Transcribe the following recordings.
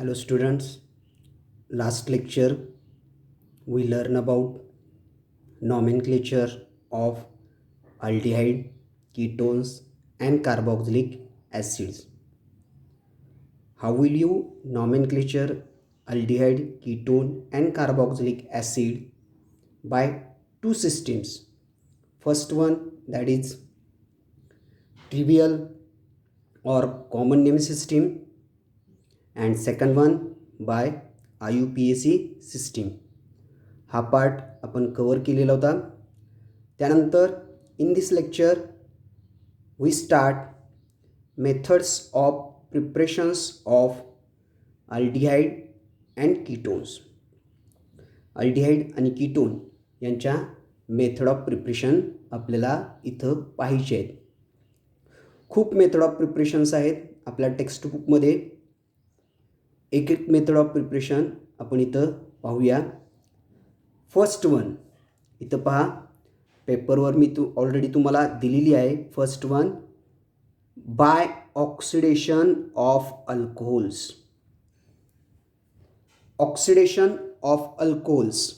Hello students, last lecture we learn about nomenclature of aldehyde, ketones and carboxylic acids. How will you nomenclature aldehyde, ketone and carboxylic acid by two systems? First one, that is trivial or common name system, and second one by IUPAC system. हा part आपण cover केलेला होता. त्यानंतर in this lecture we start methods of preparations of aldehyde and ketones. Aldehyde आणि ketone यांच्या method of preparation आपल्याला इथं पाहिजे आहेत. खूप मेथड ऑफ प्रिपरेशन्स आहेत आपल्या टेक्स्टबुकमध्ये. एक एक मेथड ऑफ प्रिपरेशन आपण इथं पाहूया. फर्स्ट वन इथं पहा, पेपरवर मी ऑलरेडी तुम्हाला दिलेली आहे. First one, by oxidation of alcohols. Oxidation of alcohols.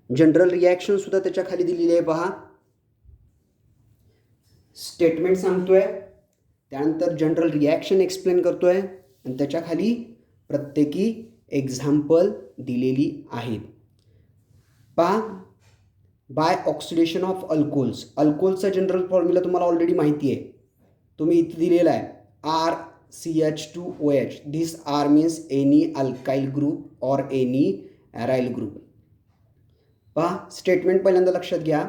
General reaction सुद्धा त्याच्या खाली दिलेली आहे पहा. स्टेटमेंट सांगतोय, त्यानंतर जनरल रिॲक्शन एक्सप्लेन करतोय आणि त्याच्या खाली प्रत्येकी एक्झाम्पल दिलेली आहेत. पहा, बाय ऑक्सिडेशन ऑफ अल्कोहोल्स. अल्कोहोलचा जनरल फॉर्म्युला तुम्हाला ऑलरेडी माहिती आहे, तुम्ही इथे दिलेला आहे RCH2OH. This R means any alkyl group or any aryl group. पहा, स्टेटमेंट पहिल्यांदा लक्षात घ्या.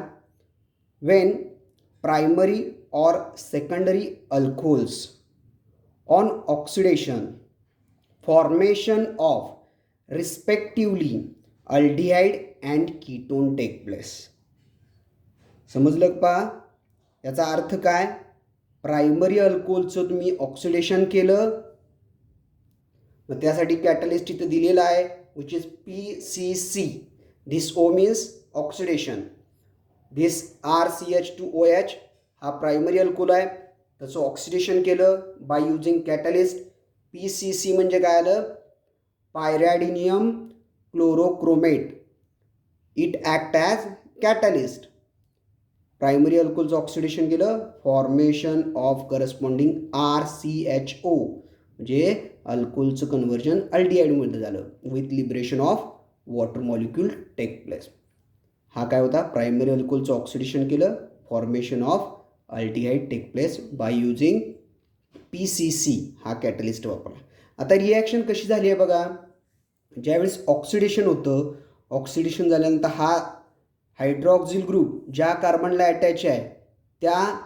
वेन प्रायमरी और secondary alcohols on oxidation formation of respectively aldehyde and ketone take place. समजलं पहा, याचा अर्थ काय? प्रायमरी अल्कोहोलचं तुम्ही ऑक्सिडेशन केलं, मग त्यासाठी कॅटलिस्ट इथं दिलेला आहे which is PCC. This O means oxidation. This RCH2OH हा प्रायमरी अल्कोहोल आहे, त्याचं ऑक्सिडेशन केलं बाय युजिंग कॅटलिस्ट. PCC म्हणजे काय आलं? Pyridinium chlorochromate. It act as catalyst. Primary अल्कोहोलचं ऑक्सिडेशन केलं, फॉर्मेशन ऑफ करस्पॉन्डिंग RCHO म्हणजे अल्कोहोलचं कन्व्हर्जन अल्डिहाइडमध्ये झालं with liberation of water molecule take place. हा काय होता? प्रायमरी अल्कोहोलचं ऑक्सिडेशन केलं, formation of aldehyde take place by using PCC हा कॅटलिस्ट वापरला. आता रिॲक्शन कशी झाली आहे बघा. ज्यावेळेस ऑक्सिडेशन होतं, ऑक्सिडेशन झाल्यानंतर हा हायड्रॉक्सिल ग्रुप ज्या कार्बनला अटॅच आहे त्या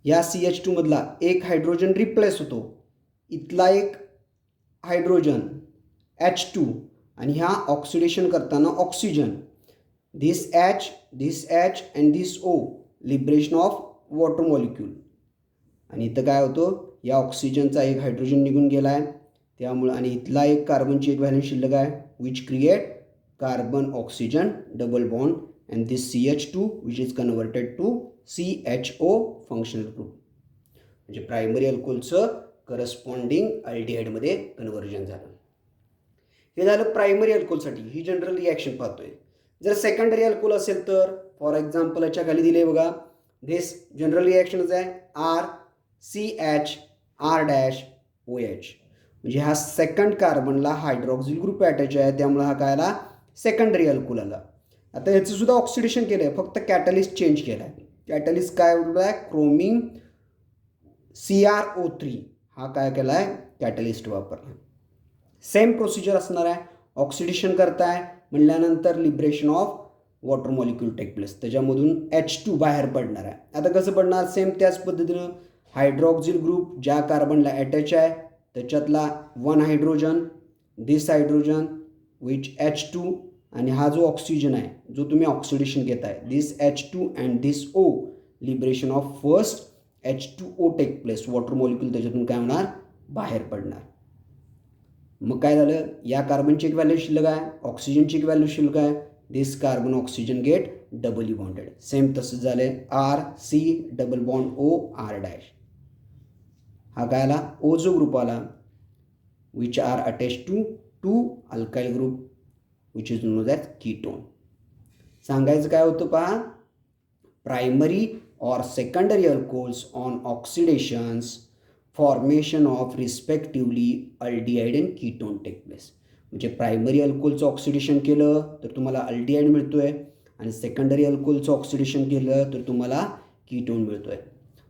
या CH2 मधला एक हायड्रोजन रिप्लेस होतो. इथला एक हायड्रोजन H2 आणि ह्या ऑक्सिडेशन करताना oxygen. This H and this O liberation of water molecule. आणि इथं काय होतं? या ऑक्सिजनचा एक हायड्रोजन निघून गेला आहे, त्यामुळे आणि इथला एक कार्बनची एक व्हॅलेन्स शिल्लक आहे which create carbon oxygen double bond and this CH2 which is converted to CHO functional group. म्हणजे प्रायमरी अल्कोहोलचं करस्पॉन्डिंग अल्डिहाइडमध्ये कन्व्हर्जन झालं. हे झालं प्रायमरी अल्कोहोलसाठी. ही जनरल रिॲक्शन पाहतोय. जर सेकंडरी अल्कोहोल असेल तर फॉर एक्झाम्पल याच्या खाली दिले बघा. दिस जनरल रिॲक्शनच आहे RCHR-OH. म्हणजे हा सेकंड कार्बनला हायड्रॉक्सिल ग्रुप अटॅच आहे, त्यामुळे हा काय आला? सेकंडरी अल्कोहोल आला. आता याचं सुद्धा ऑक्सिडेशन केलं आहे, फक्त कॅटलिस्ट चेंज केला आहे. कॅटलिस्ट काय आहे? क्रोमिंग CrO3 हा काय केला आहे? कॅटलिस्ट वापरला. सेम प्रोसिजर असणार आहे. ऑक्सिडेशन करताय म्हणल्यानंतर liberation of water molecule take place, त्याच्यामधून H2 बाहेर पडणार आहे. आता कसं पडणार? सेम त्याच पद्धतीनं हायड्रॉक्सिल ग्रुप ज्या कार्बनला अटॅच आहे त्याच्यातला one hydrogen, this hydrogen which H2 आणि हा जो ऑक्सिजन आहे जो तुम्ही ऑक्सिडेशन घेताय this H2 and this O liberation of first H2O take place. Water molecule त्याच्यातून काय होणार? बाहेर पडणार. मग काय झालं? या कार्बनची एक व्हॅल्यू शिल्लक आहे, ऑक्सिजनची एक व्हॅल्यू शिल्लक आहे. This carbon oxygen get doubly bonded. Same तसंच झालं RC double bond O R dash. हा काय आला ओझो ग्रुप आला which are attach to two alkyl group which is known as ketone. सांगायचं काय होतं पहा, प्रायमरी और secondary alcohols on oxidations formation of respectively aldehyde and ketone take place. म्हणजे प्रायमरी अल्कोहोलचं ऑक्सिडेशन केलं तर तुम्हाला अल्डिहाइड मिळतोय आणि सेकंडरी अल्कोहोलचं ऑक्सिडेशन केलं तर तुम्हाला कीटोन मिळतोय.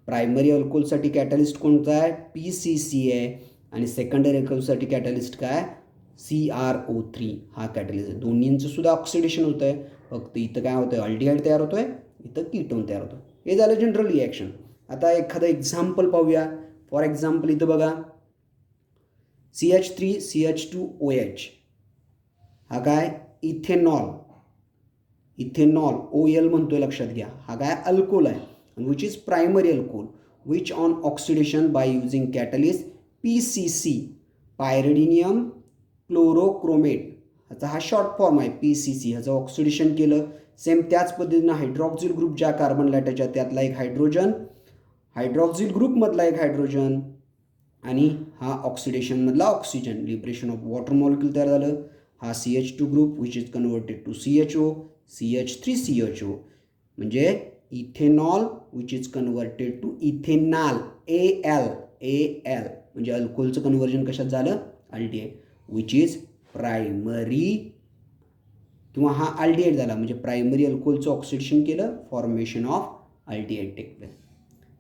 प्रायमरी अल्कोहोलसाठी कॅटलिस्ट कोणता आहे PCC आहे आणि सेकंडरी अल्कोहोलसाठी कॅटलिस्ट काय CrO3 हा कॅटलिस्ट आहे. दोन्हींचं सुद्धा ऑक्सिडेशन होतं आहे, फक्त इथं काय होतं आहे अल्डिहाइड तयार होतो आहे, इथं कीटोन तयार होतं. हे झालं जनरल रिॲक्शन. आता एखादं एक्झाम्पल पाहूया. फॉर एक्झाम्पल इथं बघा CH3CH2OH हा काय इथेनॉल OL म्हणतोय लक्षात घ्या. हा काय अल्कोहोल आहे which is primary alcohol which on oxidation by using catalyst PCC pyridinium chlorochromate ह्याचा हा शॉर्ट फॉर्म आहे PCC. ह्याचं ऑक्सिडेशन केलं सेम त्याच पद्धतीनं हायड्रॉक्झिल ग्रुप ज्या कार्बनला अटॅच आहे त्यातला एक हायड्रोजन, हायड्रॉक्झिल ग्रुपमधला एक हायड्रोजन आणि हा ऑक्सिडेशनमधला oxygen, liberation of water molecule तयार झालं. हा CH2 group which is converted to CHO, CH3CHO म्हणजे ethanol which is converted to ethanol AL म्हणजे अल्कोहोलचं कन्वर्जन कशात झालं अल्डिहाइड विच इज प्रायमरी किंवा हा अल्डिहाइड झाला म्हणजे प्रायमरी अल्कोहोलचं ऑक्सिडेशन केलं formation of aldehyde take place.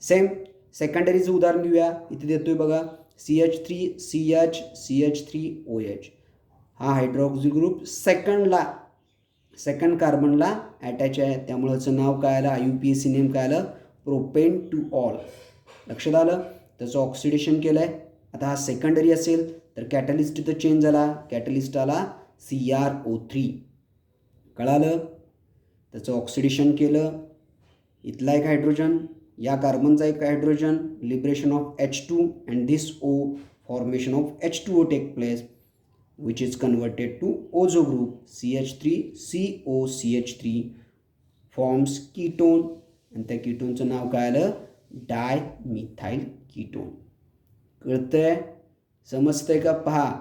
Same सेकंडरीचं उदाहरण घेऊया. इथे देतोय बघा CH3OH हा हायड्रॉक्झिल ग्रुप सेकंड कार्बनला अटॅच आहे त्यामुळे ह्याचं नाव काय आलं IUPAC नेम काय आलं प्रोपेन टू ऑल. लक्षात आलं. त्याचं ऑक्सिडेशन केलं आहे. आता हा सेकंडरी असेल तर कॅटलिस्ट इथं चेंज झाला, कॅटलिस्ट आला CrO3 कळालं. त्याचं ऑक्सिडेशन केलं, इथला एक हायड्रोजन या कार्बनचा एक hydrogen, liberation of H2 and this O formation of H2O take place which is converted to oxo group CH3COCH3 forms ketone आणि त्या कीटोनचं नाव काय आलं डायमिथाइल कीटोन. कळतंय समजतंय का पहा.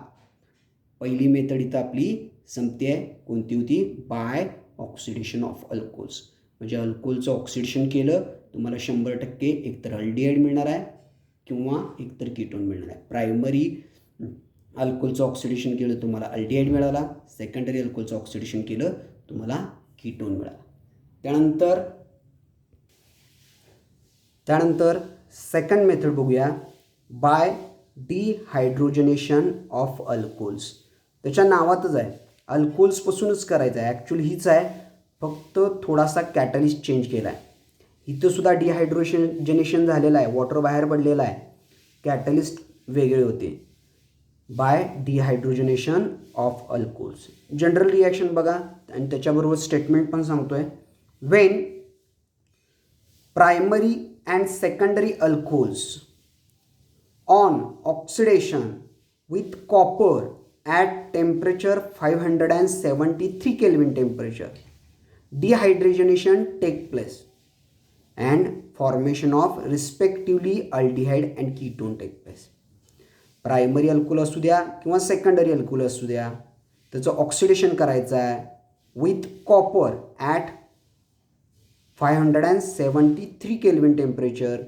पहिली मेथड इथं आपली संपते आहे. कोणती होती बाय ऑक्सिडेशन ऑफ अल्कोहोल्स म्हणजे अल्कोहोलचं ऑक्सिडेशन केलं तुम्हाला 100% एकतर अल्डिहाइड मिळणार आहे किंवा एकतर कीटोन मिळणार आहे. प्रायमरी अल्कोहोलचं ऑक्सिडेशन केलं तुम्हाला अल्डिहाइड मिळाला, सेकंडरी अल्कोहोलचं ऑक्सिडेशन केलं तुम्हाला कीटोन मिळाला. त्यानंतर सेकंड मेथड बघूया बाय डिहायड्रोजनेशन ऑफ अल्कोहोल्स. त्याच्या नावातच आहे अल्कोहोल्सपासूनच करायचं आहे. ॲक्च्युअली हीच आहे फक्त थोडासा कॅटलिस्ट चेंज केला आहे. इथं सुद्धा डिहायड्रोजनेशन झालेलं आहे, वॉटर बाहेर पडलेलं आहे, कॅटलिस्ट वेगळे होते. By dehydrogenation of alcohols general reaction बघा आणि त्याच्याबरोबर स्टेटमेंट पण सांगतोय. When primary and secondary alcohols on oxidation with copper at temperature 573 Kelvin temperature dehydrogenation take place and formation of respectively aldehyde and ketone take place. Primary alcohol असू द्या किंवा secondary alcohol असू द्या त्याचं ऑक्सिडेशन करायचं आहे with copper at 573 kelvin temperature.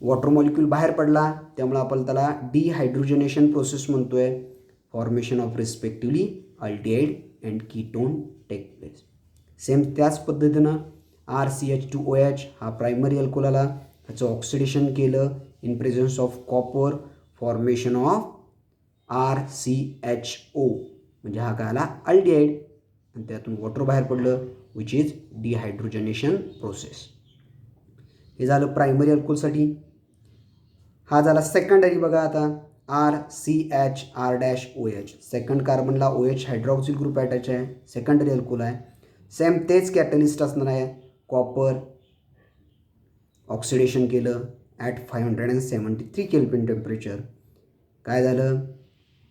Water molecule बाहेर पडला त्यामुळे आपण त्याला डिहायड्रोजनेशन प्रोसेस म्हणतोय. Formation of respectively aldehyde and ketone take place. Same त्याच पद्धतीनं RCH2OH हा प्रायमरी अल्कोहोल आला, त्याचं ऑक्सिडेशन केलं in presence of copper, formation of RCHO म्हणजे हा काय आला अल्डिहाइड आणि त्यातून वॉटर बाहेर पडलं विच इज डिहायड्रोजनेशन प्रोसेस. हे झालं प्रायमरी अल्कोहोलसाठी. हा झाला सेकंडरी बघा आता RCHR-OH सेकंड कार्बनला OH हायड्रॉक्सिल ग्रुप अटॅच आहे, सेकंडरी अल्कोहोल आहे. सेम तेच कॅटलिस्ट असणार आहे कॉपर, ऑक्सिडेशन केलं ॲट 573 केल्विन टेम्परेचर. काय झालं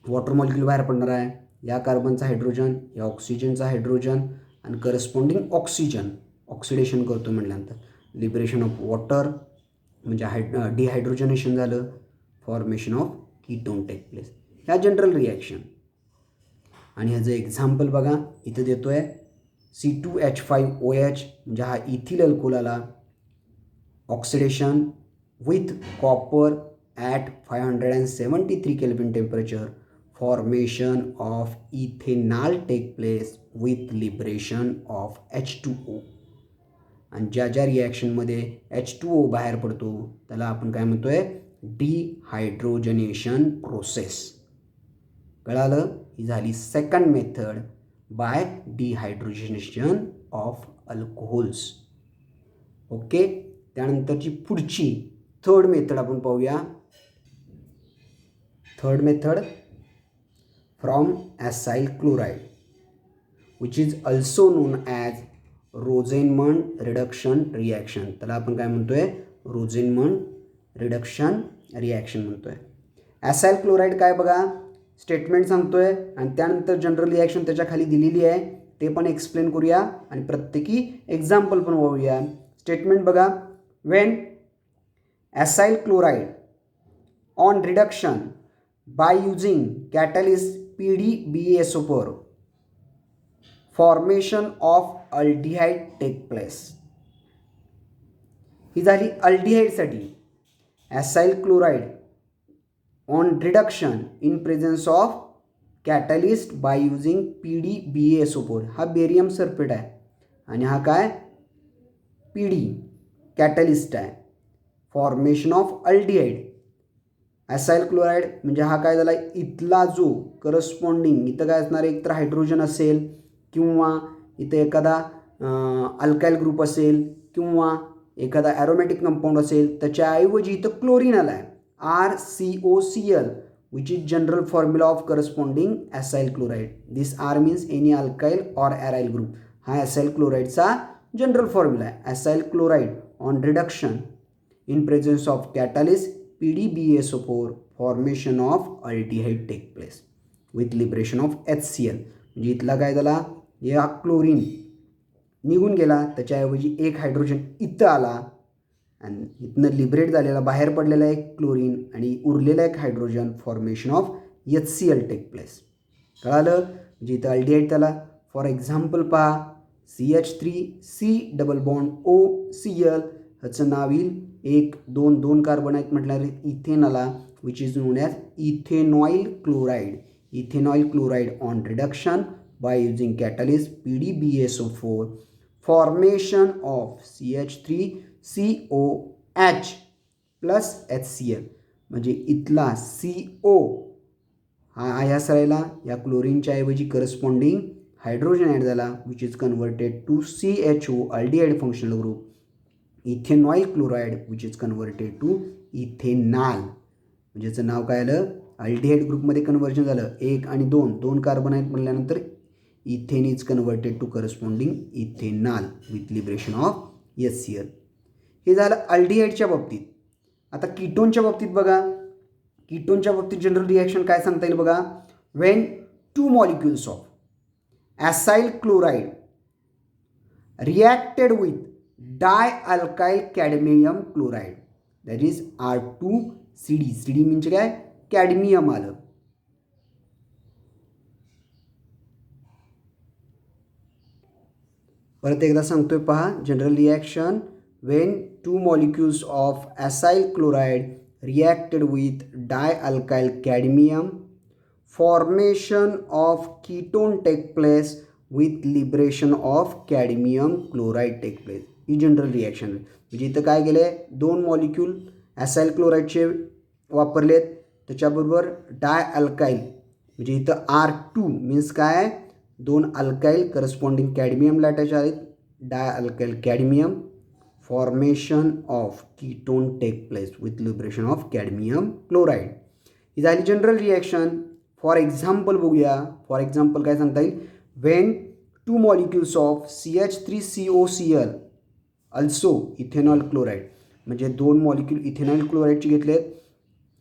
वॉटर मॉलिक्यूल बाहेर पडणार आहे, या कार्बनचा हायड्रोजन या ऑक्सिजनचा हायड्रोजन आणि करस्पॉन्डिंग ऑक्सिजन ऑक्सिडेशन करतो म्हटल्यानंतर लिबरेशन ऑफ वॉटर म्हणजे डिहायड्रोजनेशन झालं, formation of ketone take place. ह्या जनरल रिॲक्शन. आणि ह्याचं एक्झाम्पल बघा इथं देतोय. C2H5OH म्हणजे हा इथिल अल्कोहोल आला. Oxidation with copper at 573 kelvin temperature. Formation of ethanol take place with liberation of H2O. आणि ज्या ज्या रिॲक्शनमध्ये H2O बाहेर पडतो त्याला आपण काय म्हणतोय, डिहायड्रोजनेशन प्रोसेस. कळालं? ही झाली second method by dehydrogenation of alcohols. Okay. त्यानंतरची पुढची थर्ड मेथड आपण पाहूया. Third method from acyl chloride which is also known as Rosenmund reduction reaction. त्याला आपण काय म्हणतोय, रोझेनमंड रिडक्शन रिॲक्शन म्हणतोय. ॲसाइल क्लोराइड काय बघा स्टेटमेंट सांगतोय आणि त्यानंतर जनरल रिॲक्शन त्याच्या खाली दिलेली आहे ते पण एक्सप्लेन करूया आणि प्रत्येकी एक्झाम्पल पण बघूया. स्टेटमेंट बघा. When acyl chloride on reduction by using catalyst PDBaSO4 formation of aldehyde take place. ही झाली अल्डिहाइडसाठी. Acyl chloride on reduction in presence of catalyst by using PDBaSO4. हा बेरियम सल्फेट आहे आणि हा काय PD कॅटलिस्ट आहे. Formation of aldehyde. Acyl chloride म्हणजे हा काय झाला, इथला जो करस्पॉन्डिंग इथं काय असणार, एक तर हायड्रोजन असेल किंवा इथं एखादा अल्काइल ग्रुप असेल किंवा एखादा ॲरोमॅटिक कंपाऊंड असेल, त्याच्याऐवजी इथं क्लोरीन आला आहे RCOCl which is general formula of corresponding acyl chloride. This R means any alkyl or aryl group. हा acyl chloride चा जनरल फॉर्म्युला आहे. acyl chloride on reduction in presence of catalyst PDBaSO4 formation of aldehyde take place with liberation of HCl. म्हणजे इथला काय झाला, या chlorine निघून गेला, त्याच्याऐवजी एक हायड्रोजन इथं आला आणि इथनं लिबरेट झालेला बाहेर पडलेला एक क्लोरीन आणि उरलेला एक hydrogen. Formation of HCl take place. कळालं? म्हणजे इथं अल्डिहाइड त्याला फॉर एक्झाम्पल पहा, CH3C डबल बॉन्ड OCl ह्याचं नाव येईल 1 2 2 कार्बन आहेत म्हटल्यावर इथेन आला which is known as ethanoyl chloride. Ethanoyl chloride on reduction bye using catalyst PDBaSO4 formation of CH3COH plus HCl. म्हणजे इथला CO हा ह्या सरायला या क्लोरीनच्या ऐवजी करस्पॉन्डिंग हायड्रोजन ॲड झाला which is converted to CHO aldehyde functional group. Ethanoyl chloride which is converted to ethanol. म्हणजे याचं नाव काय आलं, अल्डिहाइड ग्रुपमध्ये कन्वर्जन झालं. 1 आणि 2 2 कार्बन आहेत म्हटल्यानंतर ethane is converted to corresponding ethanol with liberation of HCl. हे झालं अल्डिहाइडच्या बाबतीत. आता कीटोनच्या बाबतीत बघा. कीटोनच्या बाबतीत जनरल रिॲक्शन काय सांगता येईल बघा. When 2 molecules of acyl chloride reacted with dialkyl cadmium chloride that is R2CD. CD म्हणजे काय, कॅडमियम आलं. परत एकदा सांगतोय पहा general reaction. When 2 molecules of acyl chloride reacted with dialkyl cadmium formation of ketone take place with liberation of cadmium chloride take place. ही general reaction. म्हणजे इथं काय केलं आहे, 2 मॉलिक्यूल ॲसाइल क्लोराइडचे वापरलेत, त्याच्याबरोबर डायअल्काइल म्हणजे इथं R2 मीन्स काय, 2 अल्काइल करस्पॉन्डिंग कॅडमियमला अटॅच आहेत. Dialkyl cadmium formation of ketone take place with liberation of cadmium chloride. ही झाली जनरल रिॲक्शन. फॉर एक्झाम्पल बघूया. फॉर एक्झाम्पल काय सांगता येईल. When 2 molecules of CH3COCl also ethanol chloride म्हणजे 2 मॉलिक्यूल इथेनॉल क्लोराइडची घेतलेत.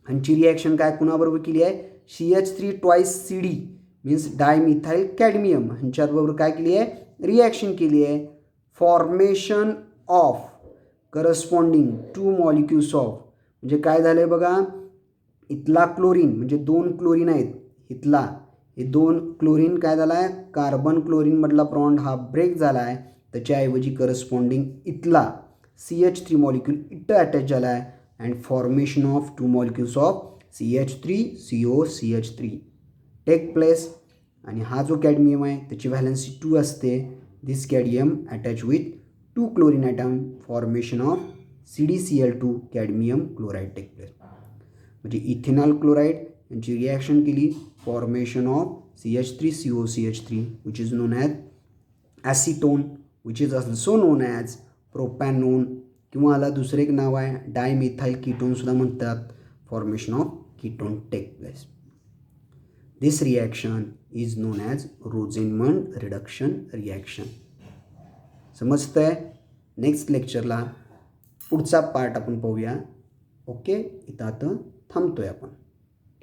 ह्यांची रिॲक्शन काय कुणाबरोबर केली आहे, CH3 twice CD means dimethyl cadmium ह्यांच्याबरोबर काय केली आहे, रिॲक्शन केली आहे. Formation of corresponding two molecules of, म्हणजे काय झालं आहे बघा, इथला क्लोरीन म्हणजे 2 क्लोरीन आहेत, इथला हे 2 क्लोरीन काय झाला आहे, कार्बन क्लोरीनमधला बॉन्ड हा ब्रेक झाला आहे, त्याच्याऐवजी करस्पॉन्डिंग इथला CH3 मॉलिक्यूल इथं अटॅच झाला आहे and formation of 2 molecules of CH3COCH3 take place. आणि हा जो कॅडमियम आहे त्याची व्हॅलन्सी 2 असते. This cadmium attach with 2 chlorine atom, formation of CdCl2 cadmium chloride take place. म्हणजे इथेनॉल क्लोराईड यांची रिॲक्शन केली, formation of CH3COCH3 which is known as acetone, which is also known as propanone, किंवा याला दुसरे एक नाव आहे डायमिथाइल कीटोनसुद्धा म्हणतात. Formation of ketone take place. This reaction is known as Rosenmund reduction reaction. समजतंय? नेक्स्ट लेक्चरला पुढचा पार्ट आपण पाहूया. ओके, इथं आता थांबतोय आपण.